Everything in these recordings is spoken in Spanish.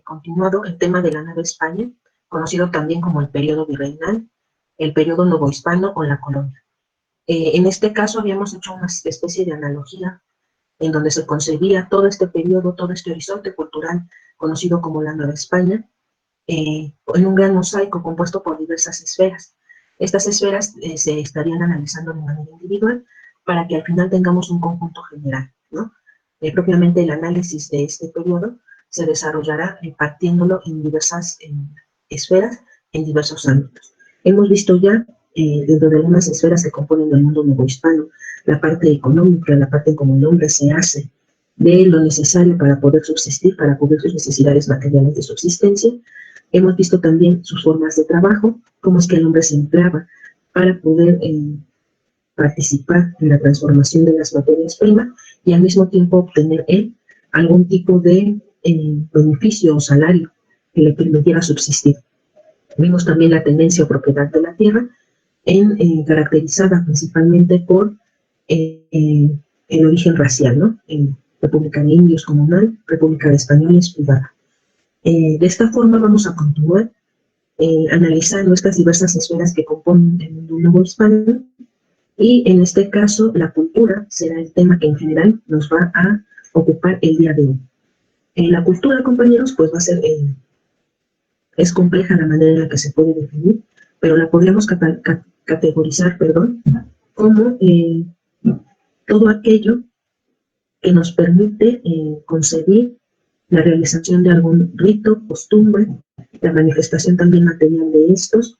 continuado el tema de la Nueva España, conocido también como el periodo virreinal, el periodo novohispano o la colonia. En este caso habíamos hecho una especie de analogía en donde se concebía todo este periodo, todo este horizonte cultural conocido como la Nueva España, en un gran mosaico compuesto por diversas esferas. Estas esferas se estarían analizando de manera individual para que al final tengamos un conjunto general, ¿no? Propiamente el análisis de este periodo se desarrollará partiéndolo en diversas esferas, en diversos ámbitos. Hemos visto ya dentro de algunas esferas que componen el mundo novohispano, la parte económica, la parte como el hombre se hace de lo necesario para poder subsistir, para cubrir sus necesidades materiales de subsistencia. Hemos visto también sus formas de trabajo, cómo es que el hombre se empleaba para poder participar en la transformación de las materias primas y al mismo tiempo obtener él algún tipo de beneficio o salario que le permitiera subsistir. Vimos también la tenencia o propiedad de la tierra, caracterizada principalmente por el origen racial, ¿no? En República de Indios comunal, República de Españoles privada. De esta forma vamos a continuar analizando estas diversas esferas que componen el mundo novohispano, y en este caso la cultura será el tema que en general nos va a ocupar el día de hoy. La cultura, compañeros, pues va a ser, es compleja la manera en la que se puede definir, pero la podríamos categorizar, como todo aquello que nos permite concebir la realización de algún rito, costumbre, la manifestación también material de estos,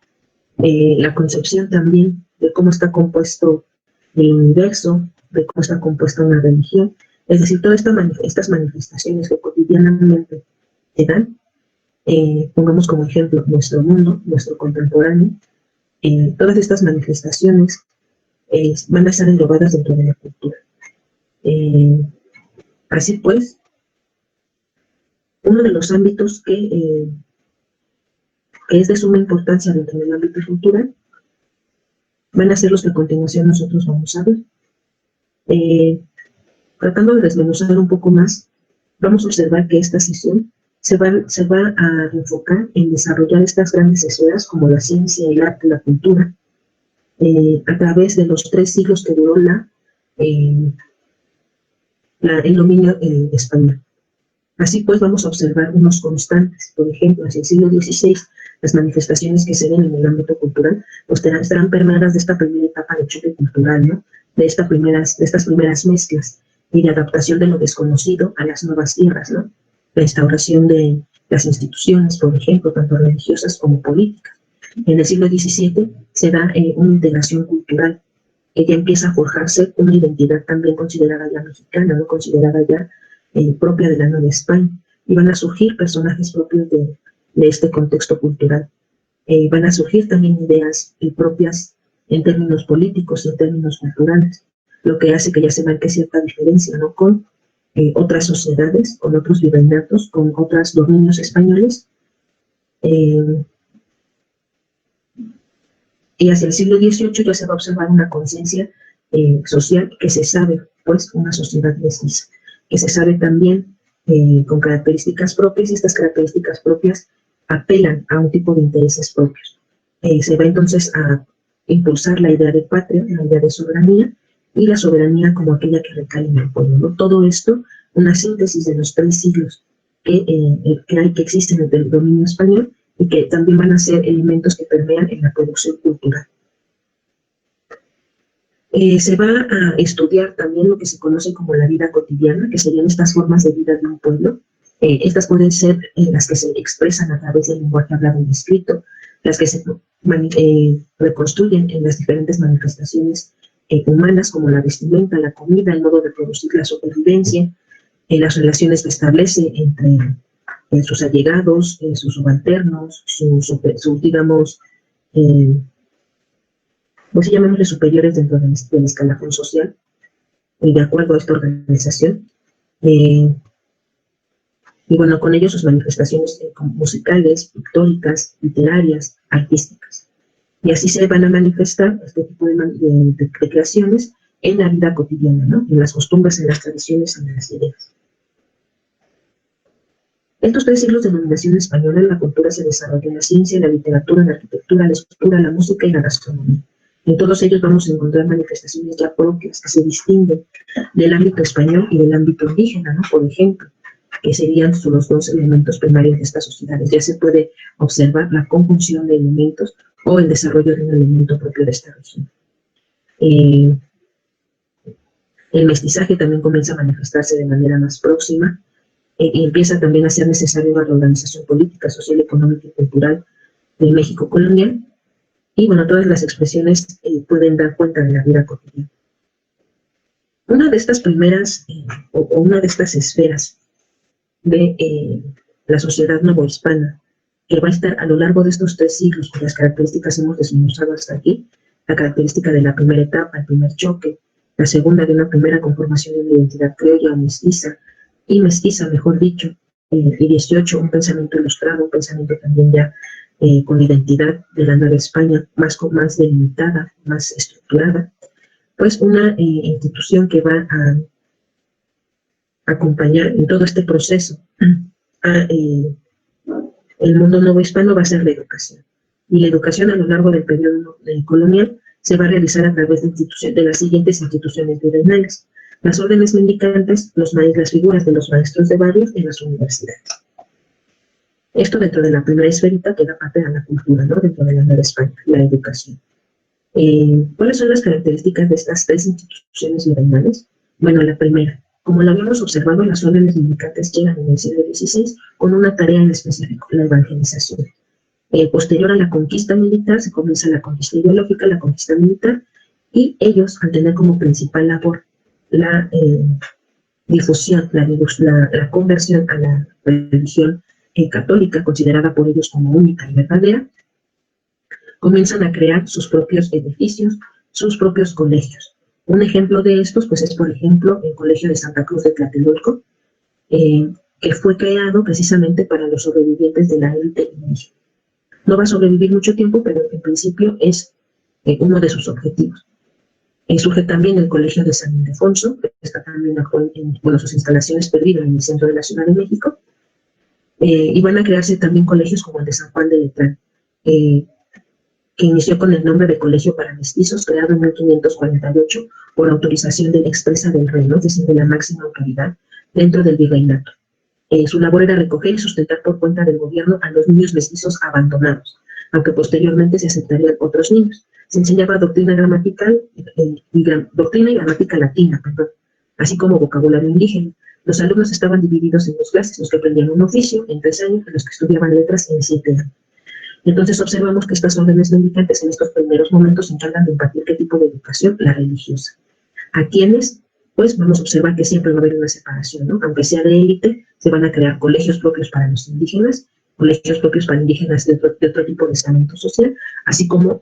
la concepción también de cómo está compuesto el universo, de cómo está compuesta una religión, es decir, todas estas manifestaciones que cotidianamente se dan, pongamos como ejemplo nuestro mundo, nuestro contemporáneo, todas estas manifestaciones van a estar englobadas dentro de la cultura. Así pues, uno de los ámbitos que es de suma importancia dentro del ámbito cultural van a ser los que a continuación nosotros vamos a ver. Tratando de desmenuzar un poco más, vamos a observar que esta sesión se va a enfocar en desarrollar estas grandes esferas como la ciencia, el arte, la cultura, a través de los 3 siglos que duró el dominio español. Así pues, vamos a observar unos constantes. Por ejemplo, hacia el siglo XVI, las manifestaciones que se ven en el ámbito cultural pues estarán permeadas de esta primera etapa de choque cultural, ¿no? de estas primeras mezclas y de adaptación de lo desconocido a las nuevas tierras, ¿no? La instauración de las instituciones, por ejemplo, tanto religiosas como políticas. En el siglo XVII se da una integración cultural, que ya empieza a forjarse una identidad también considerada ya mexicana, no considerada ya propia de la Nueva España, y van a surgir personajes propios de este contexto cultural. Van a surgir también ideas propias en términos políticos y en términos culturales, lo que hace que ya se marque cierta diferencia, ¿no? Con otras sociedades, con otros virreinatos, con otros dominios españoles. Y hacia el siglo XVIII ya se va a observar una conciencia social que se sabe, pues, una sociedad mestiza, que se sabe también con características propias, y estas características propias apelan a un tipo de intereses propios. Se va entonces a impulsar la idea de patria, la idea de soberanía, y la soberanía como aquella que recae en el pueblo, ¿no? Todo esto, una síntesis de los 3 siglos que existen en el dominio español, y que también van a ser elementos que permean en la producción cultural. Se va a estudiar también lo que se conoce como la vida cotidiana, que serían estas formas de vida de un pueblo. Estas pueden ser las que se expresan a través del lenguaje hablado y escrito, las que se reconstruyen en las diferentes manifestaciones humanas, como la vestimenta, la comida, el modo de producir la supervivencia, las relaciones que establece entre sus allegados, sus subalternos, digamos, pues llamémosle superiores dentro del escalafón social, de acuerdo a esta organización. Y bueno, con ello sus manifestaciones musicales, pictóricas, literarias, artísticas. Y así se van a manifestar este tipo de creaciones en la vida cotidiana, ¿no? En las costumbres, en las tradiciones, en las ideas. Estos 3 siglos de dominación española, la cultura se desarrolló en la ciencia, la literatura, la arquitectura, la escultura, la música y la gastronomía. En todos ellos vamos a encontrar manifestaciones ya propias que se distinguen del ámbito español y del ámbito indígena, ¿no? Por ejemplo, que serían los 2 elementos primarios de estas sociedades. Ya se puede observar la conjunción de elementos o el desarrollo de un elemento propio de esta región. El mestizaje también comienza a manifestarse de manera más próxima y empieza también a ser necesaria una reorganización política, social, económica y cultural del México colonial. Y bueno, todas las expresiones pueden dar cuenta de la vida cotidiana. Una de estas primeras, o una de estas esferas de la sociedad novohispana, que va a estar a lo largo de estos 3 siglos, cuyas características hemos desmenuzado hasta aquí, la característica de la primera etapa, el primer choque, la segunda de una primera conformación de una identidad criolla o mestiza, y mestiza, mejor dicho, y 18, un pensamiento ilustrado, un pensamiento también ya con identidad de la Nueva España, más delimitada, más estructurada, pues una institución que va a acompañar en todo este proceso a el mundo novohispano va a ser la educación. Y la educación a lo largo del periodo colonial se va a realizar a través de las siguientes instituciones virreinales: las órdenes mendicantes, las figuras de los maestros de barrios en las universidades. Esto dentro de la primera esferita que da parte a la cultura, ¿no? Dentro de la Nueva España, la educación. ¿Cuáles son las características de estas 3 instituciones virreinales? Bueno, la primera, como lo habíamos observado, las órdenes mendicantes llegan en el siglo XVI con una tarea en específico, la evangelización. Posterior a la conquista militar se comienza la conquista ideológica, la conquista militar, y ellos, al tener como principal labor la difusión, la conversión a la religión católica, considerada por ellos como única y verdadera, comienzan a crear sus propios edificios, sus propios colegios. Un ejemplo de estos, pues, es, por ejemplo, el Colegio de Santa Cruz de Tlatelolco, que fue creado precisamente para los sobrevivientes de la élite indígena. No va a sobrevivir mucho tiempo, pero en principio es uno de sus objetivos. Surge también el Colegio de San Ildefonso, que está también bueno, sus instalaciones perdidas en el centro de la Ciudad de México, y van a crearse también colegios como el de San Juan de Letrán, que inició con el nombre de Colegio para Mestizos, creado en 1548 por autorización expresa del rey, ¿no? Es decir, de la máxima autoridad dentro del virreinato. Su labor era recoger y sustentar por cuenta del gobierno a los niños mestizos abandonados, aunque posteriormente se aceptarían otros niños. Se enseñaba doctrina gramatical doctrina y gramática latina, así como vocabulario indígena. Los alumnos estaban divididos en 2 clases, los que aprendían un oficio en 3 años y los que estudiaban letras en 7 años. Entonces observamos que estas órdenes mendicantes en estos primeros momentos se encargan de impartir qué tipo de educación, la religiosa. ¿A quiénes? Pues vamos a observar que siempre va a haber una separación, ¿no? Aunque sea de élite, se van a crear colegios propios para los indígenas, colegios propios para indígenas de otro tipo de estamento social, así como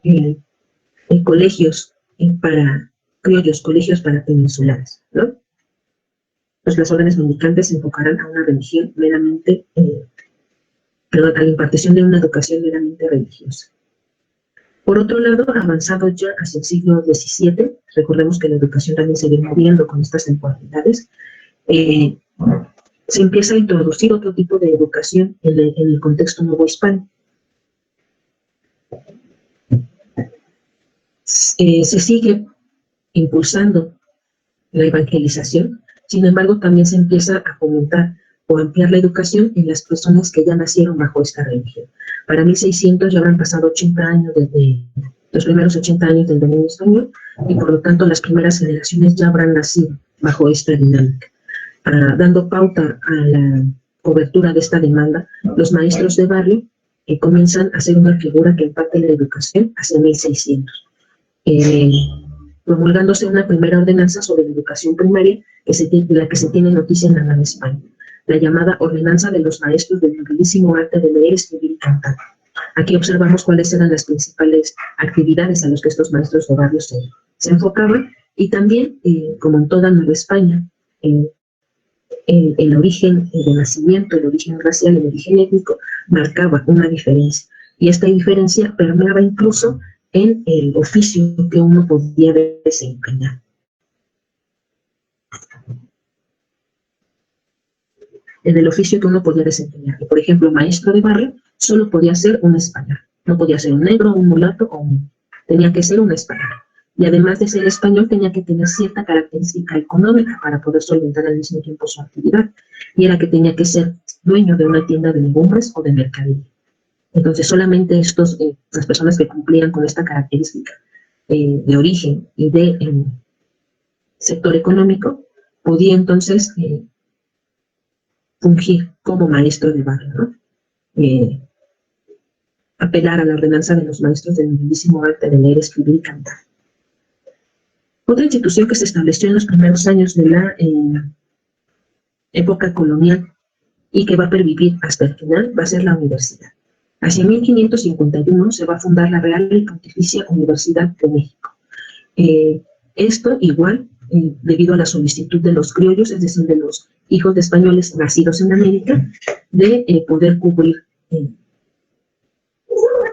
colegios para criollos, colegios para peninsulares, ¿no? Pues las órdenes mendicantes se enfocarán a una religión meramente, a la impartición de una educación meramente religiosa. Por otro lado, avanzado ya hacia el siglo XVII, recordemos que la educación también se viene moviendo con estas temporalidades, se empieza a introducir otro tipo de educación en el contexto novohispano. Se sigue impulsando la evangelización, sin embargo también se empieza a fomentar o ampliar la educación en las personas que ya nacieron bajo esta religión. Para 1600 ya habrán pasado 80 años desde los primeros 80 años del dominio español, y por lo tanto las primeras generaciones ya habrán nacido bajo esta dinámica. Dando pauta a la cobertura de esta demanda, los maestros de barrio comienzan a ser una figura que imparte la educación hacia 1600. Promulgándose una primera ordenanza sobre la educación primaria, de la que se tiene noticia en la Nueva España, la llamada Ordenanza de los Maestros del Nobilísimo Arte de Leer, Escribir y Cantar. Aquí observamos cuáles eran las principales actividades a las que estos maestros de barrio se enfocaban, y también, como en toda Nueva España, el origen de nacimiento, el origen racial, el origen étnico, marcaba una diferencia, y esta diferencia permeaba incluso en el oficio que uno podía desempeñar. del oficio que uno podía desempeñar. Por ejemplo, maestro de barrio solo podía ser un español, no podía ser un negro, un mulato o tenía que ser un español. Y además de ser español, tenía que tener cierta característica económica para poder solventar al mismo tiempo su actividad. Y era que tenía que ser dueño de una tienda de legumbres o de mercadillo. Entonces, solamente las personas que cumplían con esta característica de origen y de sector económico, podía entonces fungir como maestro de barrio, ¿no? Apelar a la ordenanza de los maestros del nobilísimo arte de leer, escribir y cantar. Otra institución que se estableció en los primeros años de la época colonial y que va a pervivir hasta el final va a ser la universidad. Hacia 1551 se va a fundar la Real y Pontificia Universidad de México. Esto igual debido a la solicitud de los criollos, es decir, de los hijos de españoles nacidos en América, de poder cubrir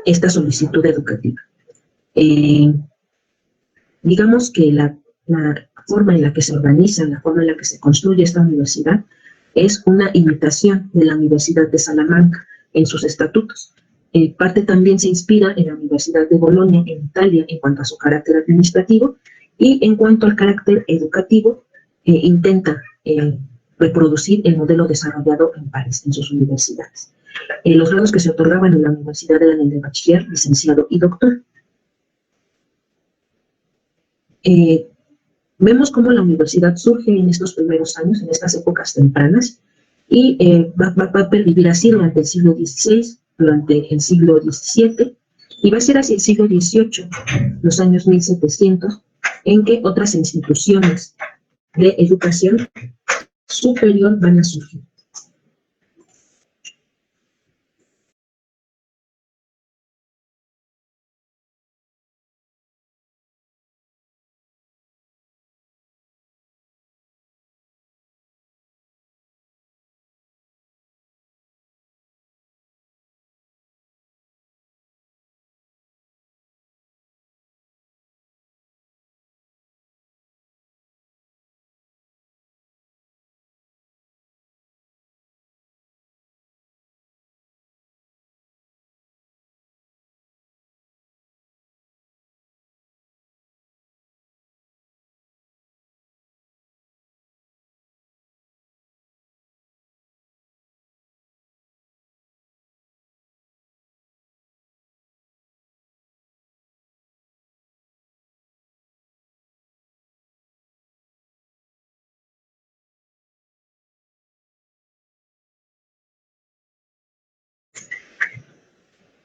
esta solicitud educativa. Digamos que la forma en la que se organiza, la forma en la que se construye esta universidad es una imitación de la Universidad de Salamanca en sus estatutos. Parte también se inspira en la Universidad de Bolonia, en Italia, en cuanto a su carácter administrativo, y en cuanto al carácter educativo, intenta reproducir el modelo desarrollado en París, en sus universidades. Los grados que se otorgaban en la universidad eran el de bachiller, licenciado y doctor. Vemos cómo la universidad surge en estos primeros años, en estas épocas tempranas, y va a pervivir así durante el siglo XVI, durante el siglo XVII, y va a ser hacia el siglo XVIII, los años 1700, en que otras instituciones de educación superior van a surgir.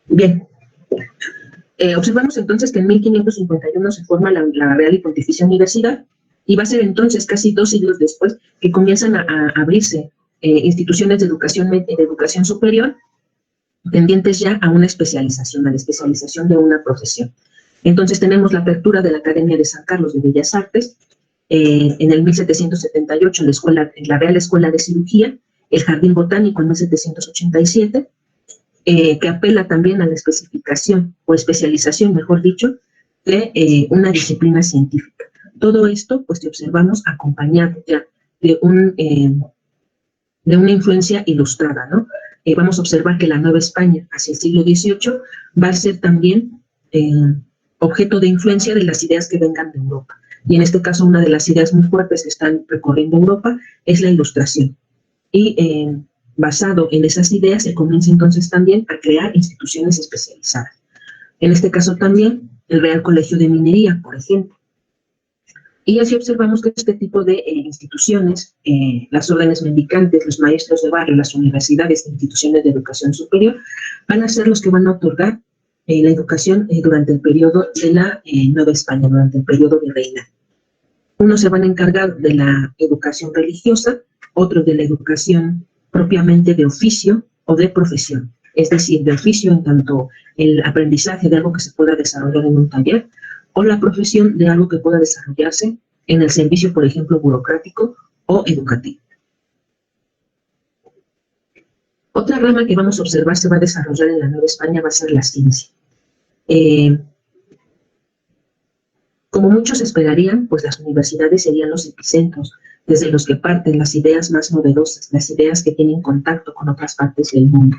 Bien, observamos entonces que en 1551 se forma la Real y Pontificia Universidad, y va a ser entonces casi 2 siglos después que comienzan a abrirse instituciones de educación superior tendientes ya a una especialización, a la especialización de una profesión. Entonces tenemos la apertura de la Academia de San Carlos de Bellas Artes, en el 1778 la Real Escuela de Cirugía, el Jardín Botánico en 1787, que apela también a la especificación o especialización, mejor dicho, de una disciplina científica. Todo esto, pues, que observamos acompañado ya de una influencia ilustrada, ¿no? Vamos a observar que la Nueva España, hacia el siglo XVIII, va a ser también objeto de influencia de las ideas que vengan de Europa. Y en este caso, una de las ideas muy fuertes que están recorriendo Europa es la Ilustración. Y basado en esas ideas, se comienza entonces también a crear instituciones especializadas. En este caso también, el Real Colegio de Minería, por ejemplo. Y así observamos que este tipo de instituciones, las órdenes mendicantes, los maestros de barrio, las universidades e instituciones de educación superior, van a ser los que van a otorgar la educación durante el periodo de la Nueva España, durante el periodo virreinal. Unos se van a encargar de la educación religiosa, otros de la educación propiamente de oficio o de profesión, es decir, de oficio en tanto el aprendizaje de algo que se pueda desarrollar en un taller, o la profesión de algo que pueda desarrollarse en el servicio, por ejemplo, burocrático o educativo. Otra rama que vamos a observar se va a desarrollar en la Nueva España va a ser la ciencia. Como muchos esperarían, pues las universidades serían los epicentros desde los que parten las ideas más novedosas, las ideas que tienen contacto con otras partes del mundo.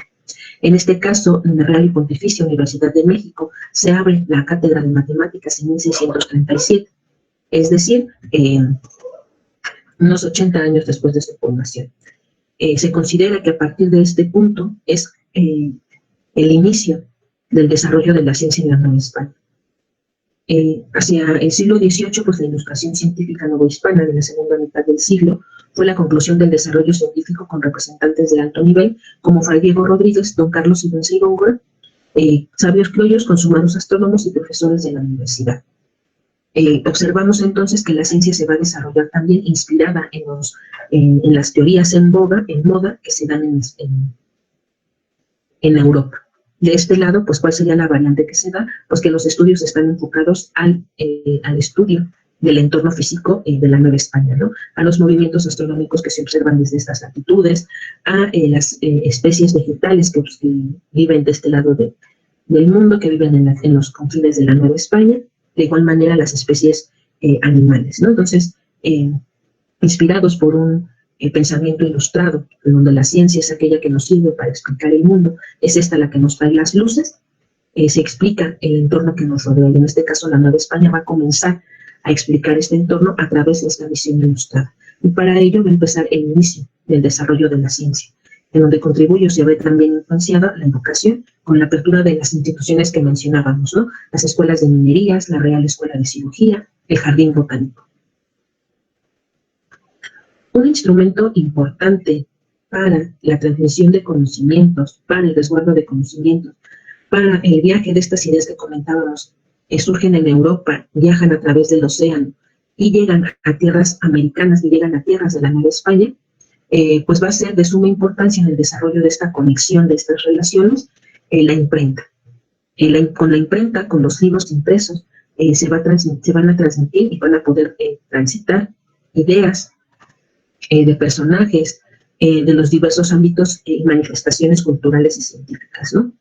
En este caso, en la Real y Pontificia Universidad de México se abre la Cátedra de Matemáticas en 1637, es decir, unos 80 años después de su fundación. Se considera que a partir de este punto es el inicio del desarrollo de la ciencia en la Nueva España. Hacia el siglo XVIII, pues la ilustración científica novohispana de la segunda mitad del siglo fue la conclusión del desarrollo científico con representantes de alto nivel, como Fray Diego Rodríguez, don Carlos Ibáñez y Góngora, sabios criollos, consumados astrónomos y profesores de la universidad. Observamos entonces que la ciencia se va a desarrollar también inspirada en las teorías en moda que se dan en Europa. De este lado, pues, ¿cuál sería la variante que se da? Pues que los estudios están enfocados al estudio del entorno físico de la Nueva España, ¿no? A los movimientos astronómicos que se observan desde estas latitudes, a las especies vegetales que viven de este lado del mundo, que viven en los confines de la Nueva España, de igual manera las especies animales, ¿no? Entonces, inspirados por un pensamiento ilustrado, en donde la ciencia es aquella que nos sirve para explicar el mundo, es esta la que nos trae las luces, se explica el entorno que nos rodea, y en este caso la Nueva España va a comenzar a explicar este entorno a través de esta visión ilustrada. Y para ello va a empezar el inicio del desarrollo de la ciencia, en donde contribuye o se ve también influenciada la educación con la apertura de las instituciones que mencionábamos, ¿no? Las escuelas de minerías, la Real Escuela de Cirugía, el Jardín Botánico. Un instrumento importante para la transmisión de conocimientos, para el resguardo de conocimientos, para el viaje de estas ideas que comentábamos, surgen en Europa, viajan a través del océano y llegan a tierras americanas y llegan a tierras de la Nueva España, pues va a ser de suma importancia en el desarrollo de esta conexión, de estas relaciones, la imprenta. Con la imprenta, con los libros impresos, se van a transmitir y van a poder transitar ideas de personajes de los diversos ámbitos y manifestaciones culturales y científicas, ¿no?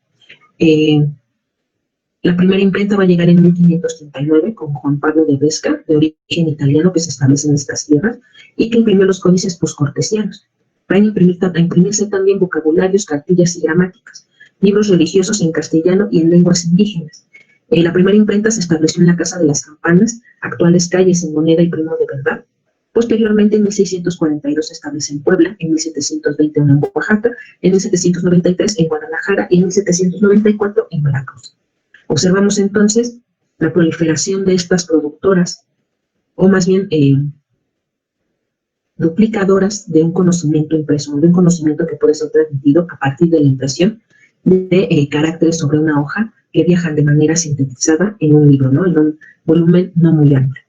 La primera imprenta va a llegar en 1539 con Juan Pablo de Vesca, de origen italiano, que se establece en estas tierras y que imprimió los códices poscortesianos. Van a imprimirse también vocabularios, cartillas y gramáticas, libros religiosos en castellano y en lenguas indígenas. La primera imprenta se estableció en la Casa de las Campanas, actuales calles en Moneda y Primo de Verdad. Posteriormente, en 1642 se establece en Puebla, en 1720 en Oaxaca, en 1793 en Guadalajara y en 1794 en Veracruz. Observamos entonces la proliferación de estas productoras, o más bien duplicadoras de un conocimiento impreso, de un conocimiento que puede ser transmitido a partir de la impresión de caracteres sobre una hoja que viajan de manera sintetizada en un libro, ¿no? En un volumen no muy amplio.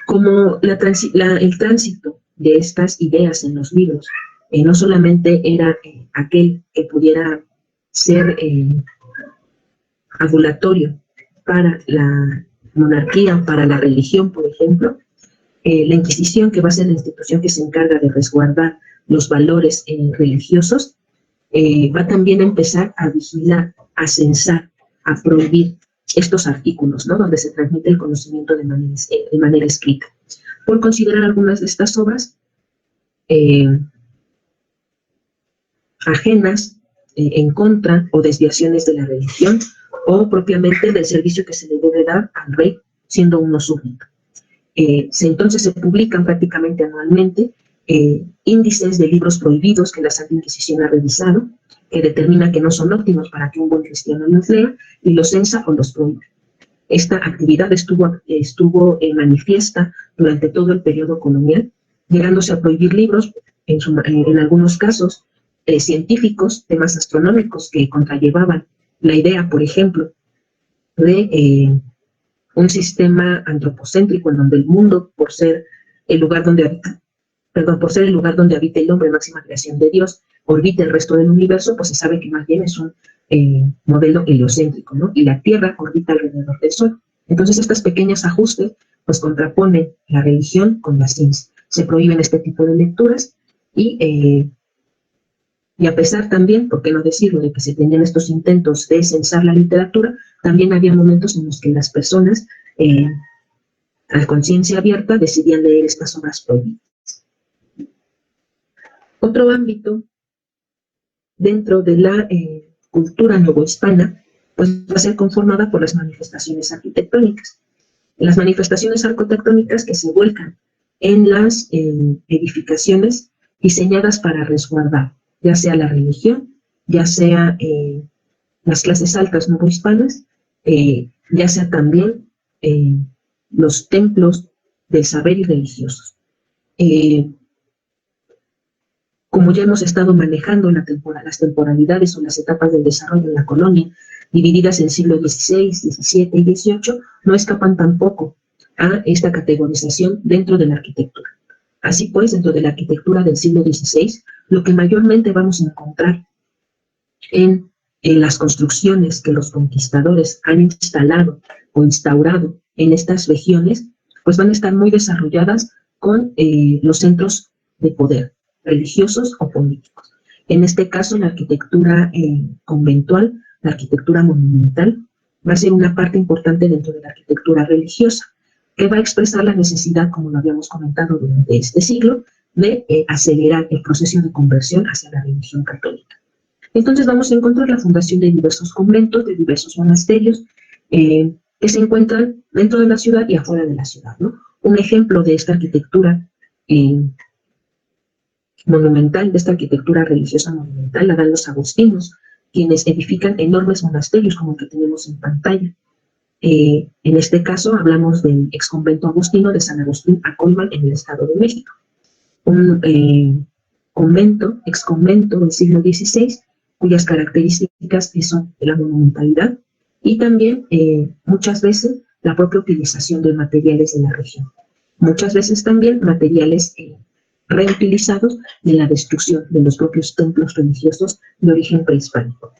Como el tránsito de estas ideas en los libros no solamente era aquel que pudiera ser adulatorio para la monarquía o para la religión, por ejemplo, la Inquisición, que va a ser la institución que se encarga de resguardar los valores religiosos, va también a empezar a vigilar, a censar, a prohibir estos artículos, ¿no? Donde se transmite el conocimiento de manera escrita, por considerar algunas de estas obras ajenas, en contra o desviaciones de la religión, o propiamente del servicio que se le debe dar al rey siendo uno súbdito. Entonces se publican prácticamente anualmente índices de libros prohibidos que la Santa Inquisición ha revisado, que determina que no son óptimos para que un buen cristiano los lea, y los censa o los prohíbe. Esta actividad estuvo manifiesta durante todo el periodo colonial, llegándose a prohibir libros, en algunos casos, científicos, temas astronómicos que contrarrellevaban la idea, por ejemplo, de un sistema antropocéntrico en donde el mundo, por ser el lugar donde habita el hombre, máxima creación de Dios, orbita el resto del universo, pues se sabe que más bien es un modelo heliocéntrico, ¿no? Y la Tierra orbita alrededor del Sol. Entonces, estos pequeños ajustes, pues contraponen la religión con la ciencia. Se prohíben este tipo de lecturas y a pesar también, por qué no decirlo, de que se tenían estos intentos de censar la literatura, también había momentos en los que las personas a conciencia abierta, decidían leer estas obras prohibidas. Otro ámbito dentro de la cultura novohispana, pues va a ser conformada por las manifestaciones arquitectónicas. Las manifestaciones arquitectónicas que se vuelcan en las edificaciones diseñadas para resguardar, ya sea la religión, ya sea las clases altas novohispanas, ya sea también los templos del saber y religiosos. Como ya hemos estado manejando las temporalidades o las etapas del desarrollo en la colonia, divididas en siglo XVI, XVII y XVIII, no escapan tampoco a esta categorización dentro de la arquitectura. Así pues, dentro de la arquitectura del siglo XVI, lo que mayormente vamos a encontrar en las construcciones que los conquistadores han instalado o instaurado en estas regiones, pues van a estar muy desarrolladas con los centros de poder, religiosos o políticos. En este caso, la arquitectura conventual, la arquitectura monumental, va a ser una parte importante dentro de la arquitectura religiosa, que va a expresar la necesidad, como lo habíamos comentado durante este siglo, de acelerar el proceso de conversión hacia la religión católica. Entonces vamos a encontrar la fundación de diversos conventos, de diversos monasterios, que se encuentran dentro de la ciudad y afuera de la ciudad, ¿no? Un ejemplo de esta arquitectura monumental, de esta arquitectura religiosa monumental, la dan los agustinos, quienes edifican enormes monasterios como el que tenemos en pantalla. En este caso hablamos del ex convento agustino de San Agustín Acolman en el Estado de México. Un ex convento del siglo XVI, cuyas características son la monumentalidad y también muchas veces la propia utilización de materiales de la región. Muchas veces también materiales reutilizados de la destrucción de los propios templos religiosos de origen prehispánico.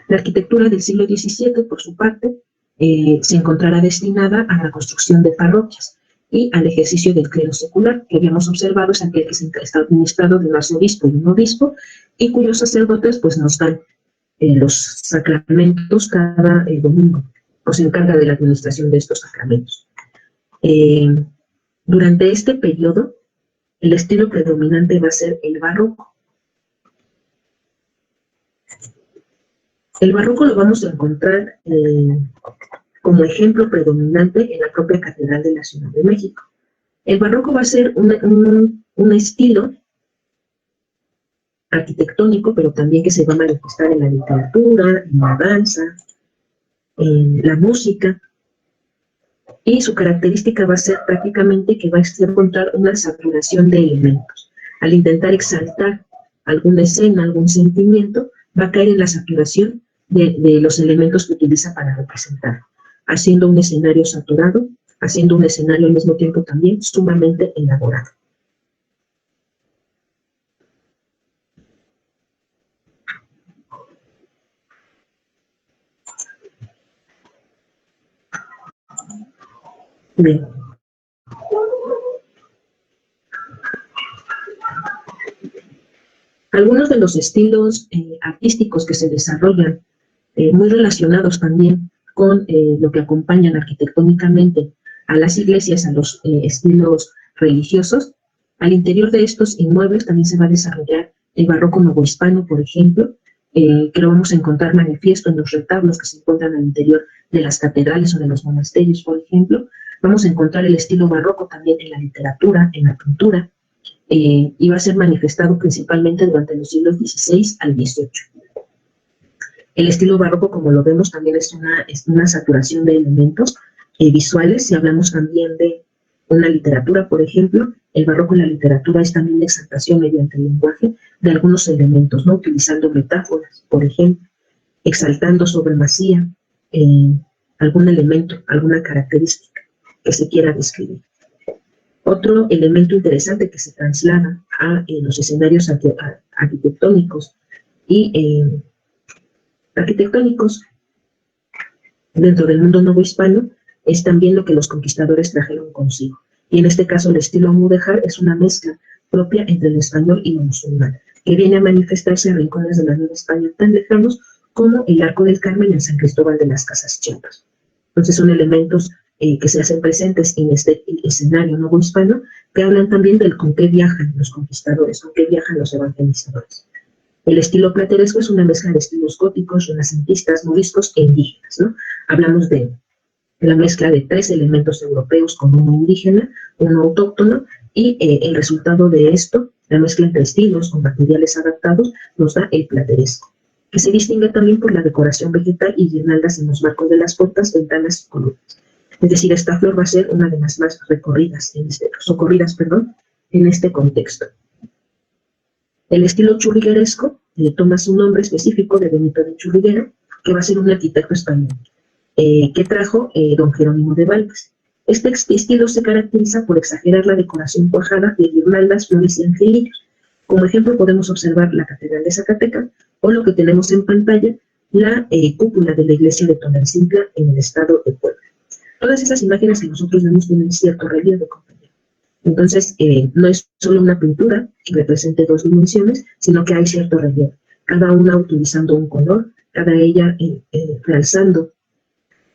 La arquitectura del siglo XVII, por su parte, se encontrará destinada a la construcción de parroquias y al ejercicio del clero secular, que habíamos observado es aquel que está administrado de un arzobispo y un obispo, y cuyos sacerdotes pues, nos dan los sacramentos cada domingo, o se encarga de la administración de estos sacramentos. Durante este periodo, el estilo predominante va a ser el barroco. El barroco lo vamos a encontrar como ejemplo predominante en la propia Catedral de la Ciudad de México. El barroco va a ser un estilo arquitectónico, pero también que se va a manifestar en la literatura, en la danza, en la música, y su característica va a ser prácticamente que va a encontrar una saturación de elementos. Al intentar exaltar alguna escena, algún sentimiento, va a caer en la saturación de los elementos que utiliza para representar, haciendo un escenario saturado, haciendo un escenario al mismo tiempo también sumamente elaborado. Bien. Algunos de los estilos artísticos que se desarrollan, muy relacionados también con lo que acompañan arquitectónicamente a las iglesias, a los estilos religiosos, al interior de estos inmuebles también se va a desarrollar el barroco novohispano, por ejemplo, que lo vamos a encontrar manifiesto en los retablos que se encuentran al interior de las catedrales o de los monasterios, por ejemplo. Vamos a encontrar el estilo barroco también en la literatura, en la pintura, y va a ser manifestado principalmente durante los siglos XVI al XVIII. El estilo barroco, como lo vemos, también es una saturación de elementos visuales. Si hablamos también de una literatura, por ejemplo, el barroco en la literatura es también la exaltación mediante el lenguaje de algunos elementos, ¿no? Utilizando metáforas, por ejemplo, exaltando supremacía, algún elemento, alguna característica que se quiera describir. Otro elemento interesante que se traslada a los escenarios arquitectónicos y arquitectónicos dentro del mundo novohispano es también lo que los conquistadores trajeron consigo. Y en este caso el estilo mudéjar es una mezcla propia entre el español y lo musulmán, que viene a manifestarse en rincones de la Nueva España tan lejanos como el Arco del Carmen en San Cristóbal de las Casas Chiapas. Entonces son elementos que se hacen presentes en este escenario novohispano, que hablan también del con qué viajan los conquistadores, con qué viajan los evangelizadores. El estilo plateresco es una mezcla de estilos góticos, renacentistas, moriscos e indígenas, ¿no? Hablamos de la mezcla de 3 elementos europeos con uno indígena, uno autóctono, y el resultado de esto, la mezcla entre estilos con materiales adaptados, nos da el plateresco, que se distingue también por la decoración vegetal y guirnaldas en los marcos de las puertas, ventanas y columnas. Es decir, esta flor va a ser una de las más socorridas, en este contexto. El estilo churrigueresco toma su nombre específico de Benito de Churriguera, que va a ser un arquitecto español, que trajo don Jerónimo de Valdes. Este estilo se caracteriza por exagerar la decoración cuajada de guirnaldas, flores y angelillos. Como ejemplo podemos observar la Catedral de Zacatecas o lo que tenemos en pantalla, la cúpula de la iglesia de Tonalcintla en el estado de Puebla. Todas esas imágenes que nosotros vemos tienen cierto relieve, compañero. Entonces, no es solo una pintura que represente 2 dimensiones, sino que hay cierto relieve, cada una utilizando un color, cada ella realzando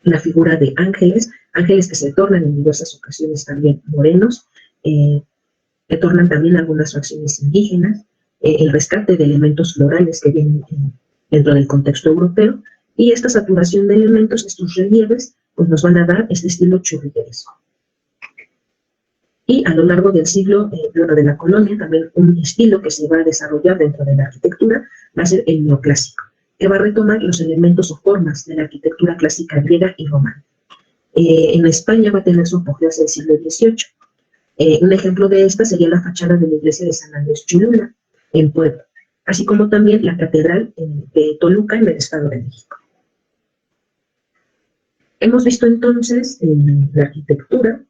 la figura de ángeles que se tornan en diversas ocasiones también morenos, que tornan también algunas facciones indígenas, el rescate de elementos florales que vienen dentro del contexto europeo, y esta saturación de elementos, estos relieves, pues nos van a dar este estilo churrigueresco. Y a lo largo del siglo, de la colonia, también un estilo que se va a desarrollar dentro de la arquitectura va a ser el neoclásico, que va a retomar los elementos o formas de la arquitectura clásica griega y romana. En España va a tener su apogeo hacia el siglo XVIII. Un ejemplo de esta sería la fachada de la iglesia de San Andrés Cholula, en Puebla, así como también la catedral de Toluca, en el Estado de México. Hemos visto entonces la arquitectura,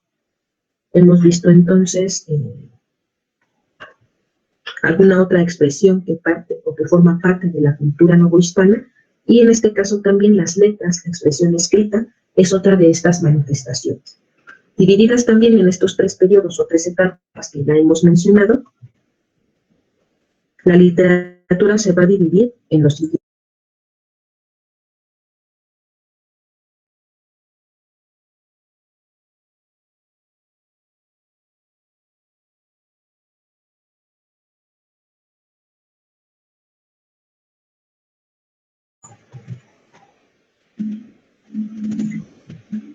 hemos visto entonces alguna otra expresión que parte o que forma parte de la cultura novohispana, y en este caso también las letras, la expresión escrita, es otra de estas manifestaciones. Divididas también en estos 3 periodos o 3 etapas que ya hemos mencionado, la literatura se va a dividir en los siguientes.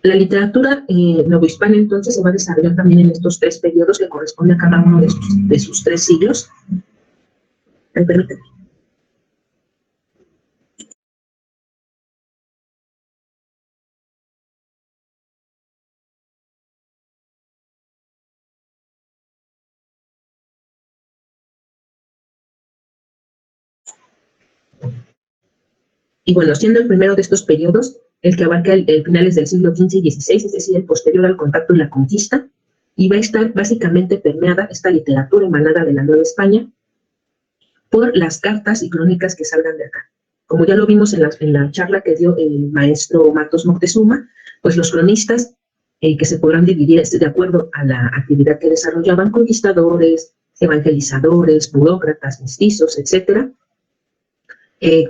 La literatura novohispana entonces se va a desarrollar también en estos 3 periodos que corresponden a cada uno de sus 3 siglos. Permíteme. Y bueno, siendo el primero de estos periodos, el que abarca el finales del siglo XV y XVI, es decir, el posterior al contacto y la conquista, y va a estar básicamente permeada esta literatura emanada de la Nueva España por las cartas y crónicas que salgan de acá. Como ya lo vimos en la charla que dio el maestro Matos Moctezuma, pues los cronistas que se podrán dividir de acuerdo a la actividad que desarrollaban, conquistadores, evangelizadores, burócratas, mestizos, etcétera,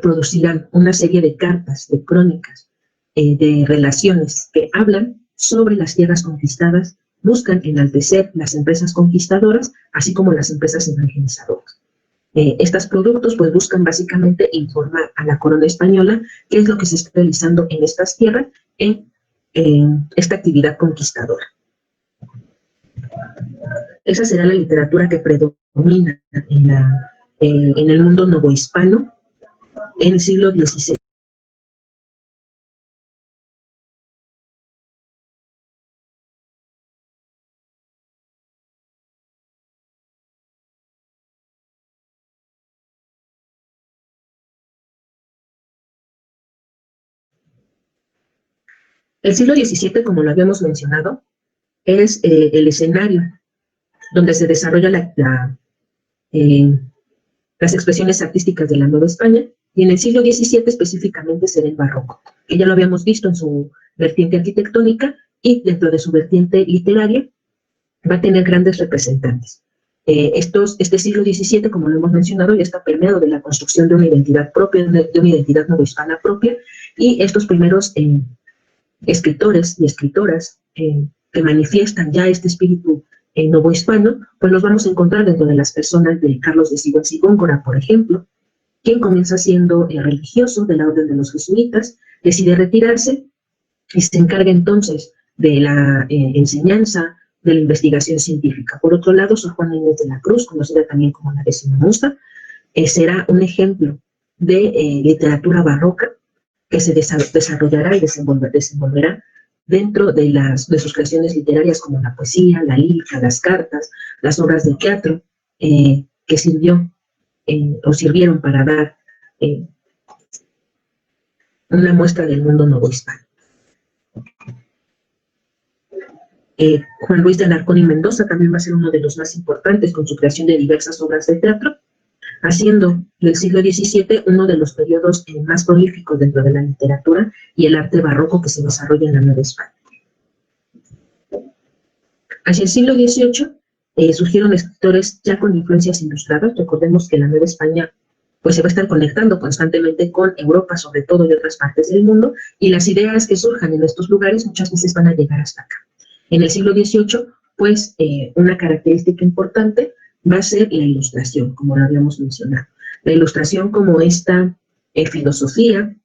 producirán una serie de cartas, de crónicas, de relaciones que hablan sobre las tierras conquistadas, buscan enaltecer las empresas conquistadoras, así como las empresas evangelizadoras. Estos productos pues buscan básicamente informar a la corona española qué es lo que se está realizando en estas tierras en esta actividad conquistadora. Esa será la literatura que predomina en el mundo novohispano en el siglo XVI. El siglo XVII, como lo habíamos mencionado, es el escenario donde se desarrolla las expresiones artísticas de la Nueva España, y en el siglo XVII específicamente será el barroco, que ya lo habíamos visto en su vertiente arquitectónica, y dentro de su vertiente literaria va a tener grandes representantes. Este siglo XVII, como lo hemos mencionado, ya está permeado de la construcción de una identidad propia, de una identidad novohispana propia, y estos primeros escritores y escritoras que manifiestan ya este espíritu novohispano, pues los vamos a encontrar dentro de las personas de Carlos de Sigüenza y Góngora, por ejemplo, quien comienza siendo religioso de la orden de los jesuitas, decide retirarse y se encarga entonces de la enseñanza, de la investigación científica. Por otro lado, Sor Juana Inés de la Cruz, conocida también como la décima musa, será un ejemplo de literatura barroca que se desarrollará y desenvolverá dentro de sus creaciones literarias como la poesía, la lírica, las cartas, las obras de teatro, que sirvieron para dar una muestra del mundo novohispano. Juan Luis de Alarcón y Mendoza también va a ser uno de los más importantes con su creación de diversas obras de teatro, haciendo del siglo XVII uno de los periodos más prolíficos dentro de la literatura y el arte barroco que se desarrolla en la Nueva España. Hacia el siglo XVIII surgieron escritores ya con influencias ilustradas. Recordemos que la Nueva España pues se va a estar conectando constantemente con Europa, sobre todo, y otras partes del mundo, y las ideas que surjan en estos lugares muchas veces van a llegar hasta acá. En el siglo XVIII, pues, una característica importante va a ser la ilustración, como lo habíamos mencionado. La ilustración como esta filosofía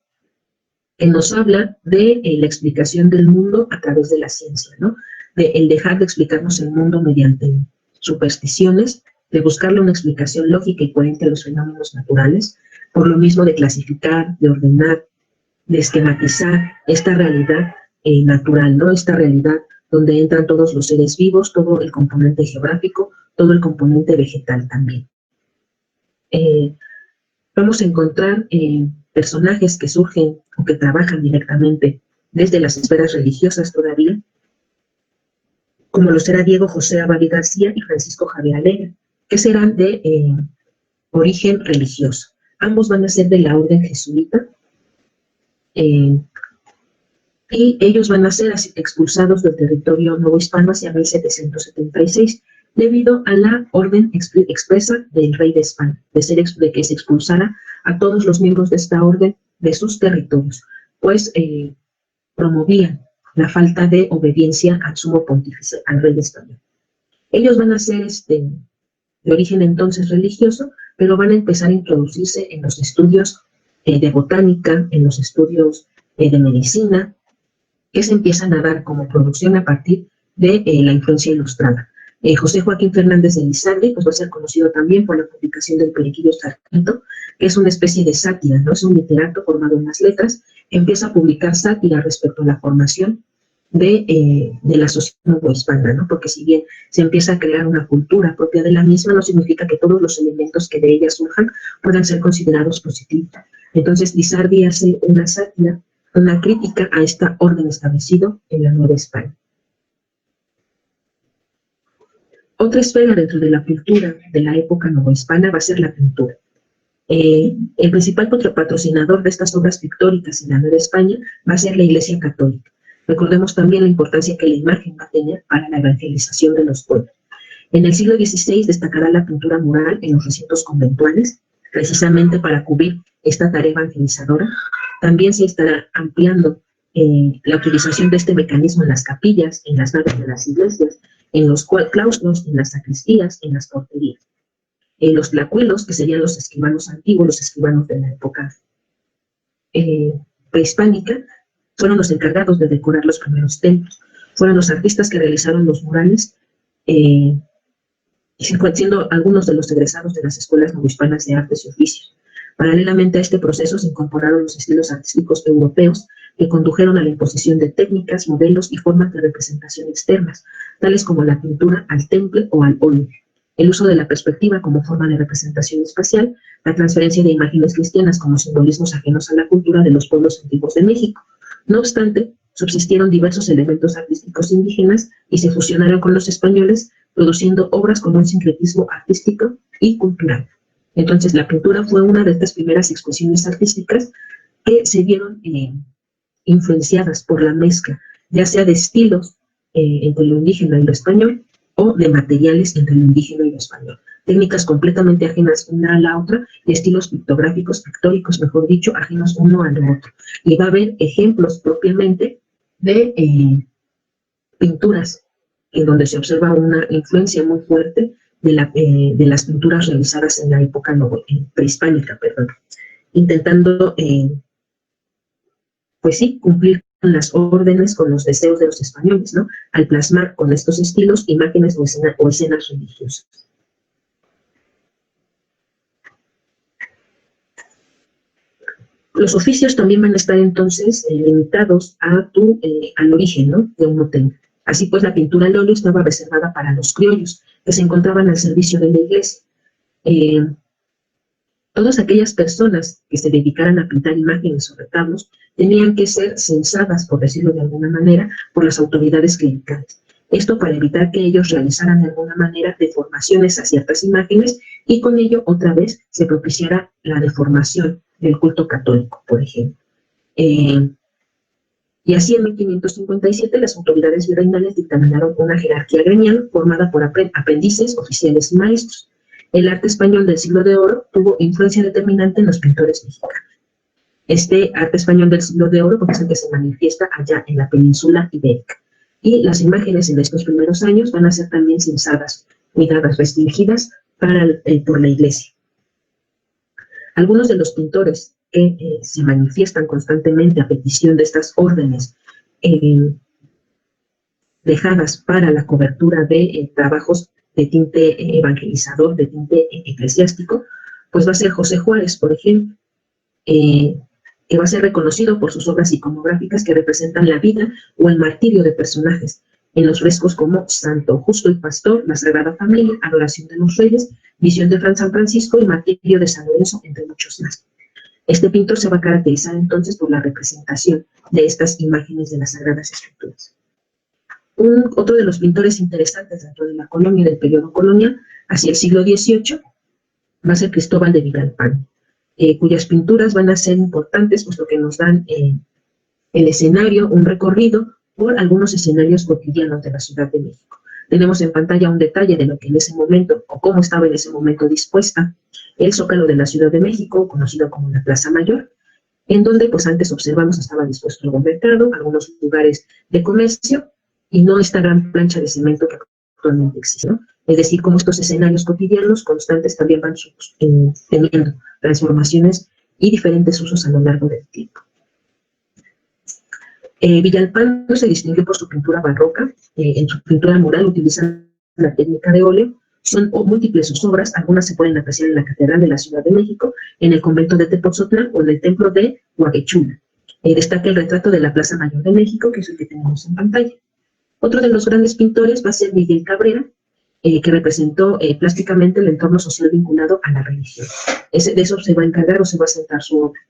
que nos habla de la explicación del mundo a través de la ciencia, ¿no? El dejar de explicarnos el mundo mediante supersticiones, de buscarle una explicación lógica y coherente a los fenómenos naturales, por lo mismo de clasificar, de ordenar, de esquematizar esta realidad natural, ¿no? Esta realidad donde entran todos los seres vivos, todo el componente geográfico, todo el componente vegetal también. Vamos a encontrar personajes que surgen o que trabajan directamente desde las esferas religiosas todavía, como lo será Diego José Abad y García y Francisco Javier Alegre, que serán de origen religioso. Ambos van a ser de la orden jesuita, y ellos van a ser expulsados del territorio novohispano hacia 1776, debido a la orden expresa del rey de España, de que se expulsara a todos los miembros de esta orden de sus territorios, pues promovían la falta de obediencia al sumo pontífice, al rey de España. Ellos van a ser de origen entonces religioso, pero van a empezar a introducirse en los estudios de botánica, en los estudios de medicina, que se empiezan a dar como producción a partir de la influencia ilustrada. José Joaquín Fernández de Lizalde pues va a ser conocido también por la publicación del Periquillo Sargento, que es una especie de sátira, ¿no? Es un literato formado en las letras, empieza a publicar sátira respecto a la formación de la sociedad novohispana, ¿no? Porque si bien se empieza a crear una cultura propia de la misma, no significa que todos los elementos que de ella surjan puedan ser considerados positivos. Entonces Lizalde hace una sátira, una crítica a esta orden establecida en la Nueva España. Otra esfera dentro de la cultura de la época novohispana va a ser la pintura. El principal patrocinador de estas obras pictóricas en la Nueva España va a ser la Iglesia Católica. Recordemos también la importancia que la imagen va a tener para la evangelización de los pueblos. En el siglo XVI destacará la pintura mural en los recintos conventuales, precisamente para cubrir esta tarea evangelizadora. También se estará ampliando la utilización de este mecanismo en las capillas, en las naves de las iglesias, en los claustros, en las sacristías, en las porterías. Los tlacuilos, que serían los escribanos antiguos, los escribanos de la época prehispánica, fueron los encargados de decorar los primeros templos. Fueron los artistas que realizaron los murales, siendo algunos de los egresados de las escuelas novohispanas de artes y oficios. Paralelamente a este proceso se incorporaron los estilos artísticos europeos que condujeron a la imposición de técnicas, modelos y formas de representación externas, tales como la pintura al temple o al óleo, el uso de la perspectiva como forma de representación espacial, la transferencia de imágenes cristianas como simbolismos ajenos a la cultura de los pueblos antiguos de México. No obstante, subsistieron diversos elementos artísticos indígenas y se fusionaron con los españoles, produciendo obras con un sincretismo artístico y cultural. Entonces, la pintura fue una de estas primeras expresiones artísticas que se vieron influenciadas por la mezcla, ya sea de estilos entre lo indígena y lo español, o de materiales entre lo indígena y lo español. Técnicas completamente ajenas una a la otra y estilos pictográficos, pictóricos, mejor dicho, ajenos uno al otro. Y va a haber ejemplos propiamente de pinturas en donde se observa una influencia muy fuerte de las pinturas realizadas en la época prehispánica, intentando, pues sí, cumplir con las órdenes, con los deseos de los españoles, ¿no? Al plasmar con estos estilos imágenes o escenas religiosas. Los oficios también van a estar entonces limitados al origen, ¿no?, de un hotel. Así pues, la pintura al óleo estaba reservada para los criollos, que se encontraban al servicio de la iglesia. Todas aquellas personas que se dedicaran a pintar imágenes o retablos tenían que ser censadas, por decirlo de alguna manera, por las autoridades clericales. Esto para evitar que ellos realizaran de alguna manera deformaciones a ciertas imágenes y con ello otra vez se propiciara la deformación del culto católico, por ejemplo. Y así en 1557 las autoridades virreinales dictaminaron una jerarquía gremial formada por aprendices, oficiales y maestros. El arte español del siglo de oro tuvo influencia determinante en los pintores mexicanos. Este arte español del siglo de oro es el que se manifiesta allá en la península ibérica. Y las imágenes en estos primeros años van a ser también censadas, cuidadas, restringidas por la iglesia. Algunos de los pintores que se manifiestan constantemente a petición de estas órdenes dejadas para la cobertura de trabajos de tinte evangelizador, de tinte eclesiástico, pues va a ser José Juárez, por ejemplo, que va a ser reconocido por sus obras iconográficas que representan la vida o el martirio de personajes, en los frescos como Santo Justo y Pastor, La Sagrada Familia, Adoración de los Reyes, Visión de San Francisco y Martirio de San Lorenzo, entre muchos más. Este pintor se va a caracterizar entonces por la representación de estas imágenes de las Sagradas Escrituras. Otro de los pintores interesantes dentro de la colonia, del periodo colonial, hacia el siglo XVIII, va a ser Cristóbal de Villalpando, cuyas pinturas van a ser importantes, puesto que nos dan el escenario, un recorrido por algunos escenarios cotidianos de la Ciudad de México. Tenemos en pantalla un detalle de lo que en ese momento, o cómo estaba en ese momento dispuesta el Zócalo de la Ciudad de México, conocido como la Plaza Mayor, en donde pues antes observamos estaba dispuesto el mercado, algunos lugares de comercio, y no esta gran plancha de cemento que actualmente existe, ¿no? Es decir, como estos escenarios cotidianos constantes también van teniendo transformaciones y diferentes usos a lo largo del tiempo. Villalpando se distinguió por su pintura barroca. En su pintura mural utiliza la técnica de óleo. Son múltiples sus obras, algunas se pueden apreciar en la Catedral de la Ciudad de México, en el convento de Tepoztlán o en el templo de Huaquechula. Destaca el retrato de la Plaza Mayor de México, que es el que tenemos en pantalla. Otro de los grandes pintores va a ser Miguel Cabrera, que representó plásticamente el entorno social vinculado a la religión. De eso se va a encargar o se va a centrar su obra.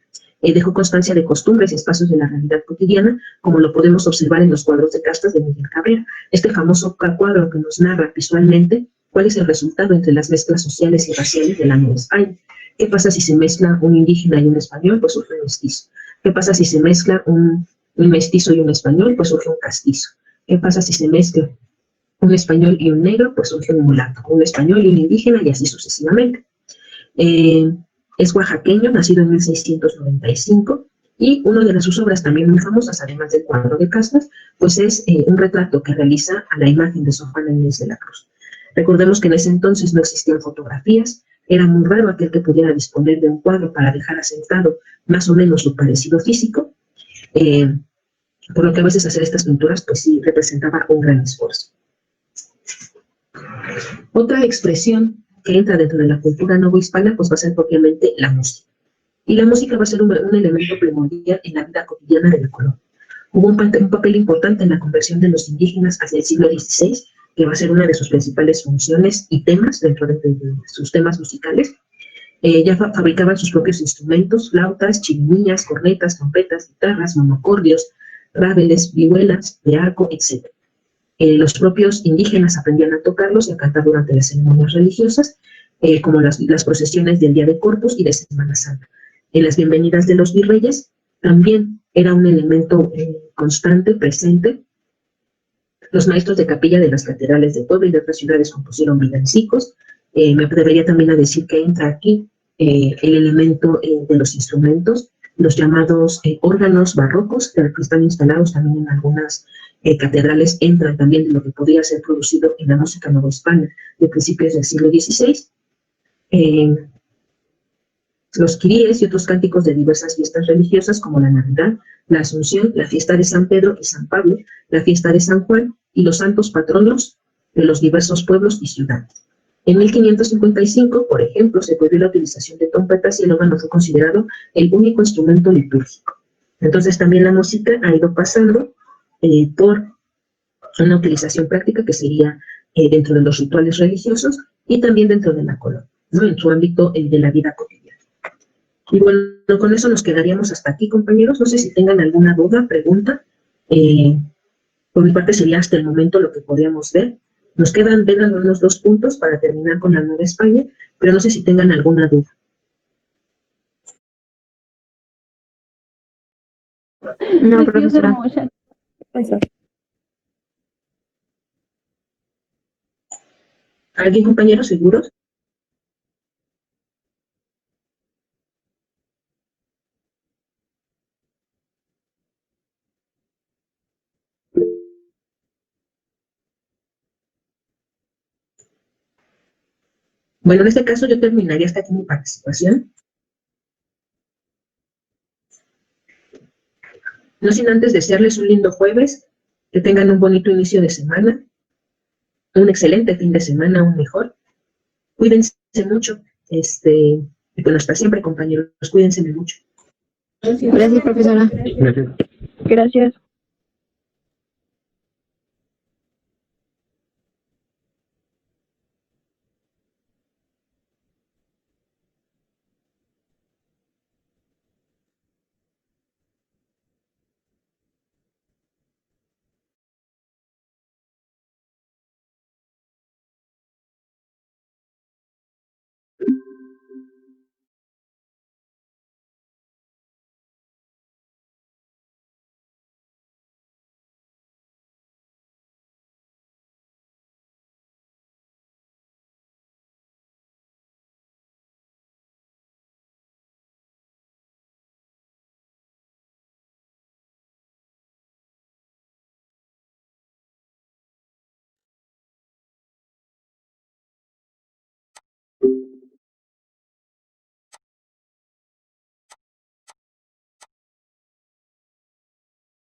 Dejó constancia de costumbres y espacios de la realidad cotidiana, como lo podemos observar en los cuadros de castas de Miguel Cabrera. Este famoso cuadro que nos narra visualmente cuál es el resultado entre las mezclas sociales y raciales de la Nueva España. ¿Qué pasa si se mezcla un indígena y un español? Pues surge un mestizo. ¿Qué pasa si se mezcla un mestizo y un español? Pues surge un castizo. ¿Qué pasa si se mezcla un español y un negro? Pues surge un mulato. Un español y un indígena y así sucesivamente. Es oaxaqueño, nacido en 1695, y una de sus obras también muy famosas, además del cuadro de castas, pues es un retrato que realiza a la imagen de Sor Juana Inés de la Cruz. Recordemos que en ese entonces no existían fotografías, era muy raro aquel que pudiera disponer de un cuadro para dejar asentado más o menos su parecido físico, por lo que a veces hacer estas pinturas pues sí representaba un gran esfuerzo. Otra expresión que entra dentro de la cultura novohispana pues va a ser propiamente la música. Y la música va a ser un elemento primordial en la vida cotidiana de la colonia. Hubo un papel importante en la conversión de los indígenas hacia el siglo XVI, que va a ser una de sus principales funciones y temas dentro de sus temas musicales. Ya fabricaban sus propios instrumentos, flautas, chirimías, cornetas, trompetas, guitarras, monocordios, rábeles, vihuelas, de arco, etc. Los propios indígenas aprendían a tocarlos y a cantar durante las ceremonias religiosas, como las procesiones del Día de Corpus y de Semana Santa. En las bienvenidas de los virreyes también era un elemento constante, presente. Los maestros de capilla de las catedrales de Puebla y de otras ciudades compusieron villancicos. Me atrevería también a decir que entra aquí el elemento de los instrumentos, los llamados órganos barrocos, que están instalados también en algunas catedrales entran también de lo que podría ser producido en la música novohispana de principios del siglo XVI. Los kiríes y otros cánticos de diversas fiestas religiosas como la Navidad, la Asunción, la fiesta de San Pedro y San Pablo, la fiesta de San Juan y los santos patronos de los diversos pueblos y ciudades. En 1555, por ejemplo, se prohibió la utilización de trompetas y el órgano fue considerado el único instrumento litúrgico. Entonces también la música ha ido pasando por una utilización práctica que sería dentro de los rituales religiosos y también dentro de la colonia, ¿no? En su ámbito de la vida cotidiana. Y bueno, con eso nos quedaríamos hasta aquí, compañeros. No sé si tengan alguna duda, pregunta. Por mi parte sería hasta el momento lo que podríamos ver. Nos quedan unos 2 puntos para terminar con la Nueva España, pero no sé si tengan alguna duda. No, profesora. ¿Alguien, compañeros, seguros? Bueno, en este caso yo terminaría hasta aquí mi participación. No sin antes desearles un lindo jueves, que tengan un bonito inicio de semana, un excelente fin de semana, aún mejor. Cuídense mucho, y bueno, hasta siempre, compañeros, cuídense mucho. Gracias, profesora. Gracias. Gracias.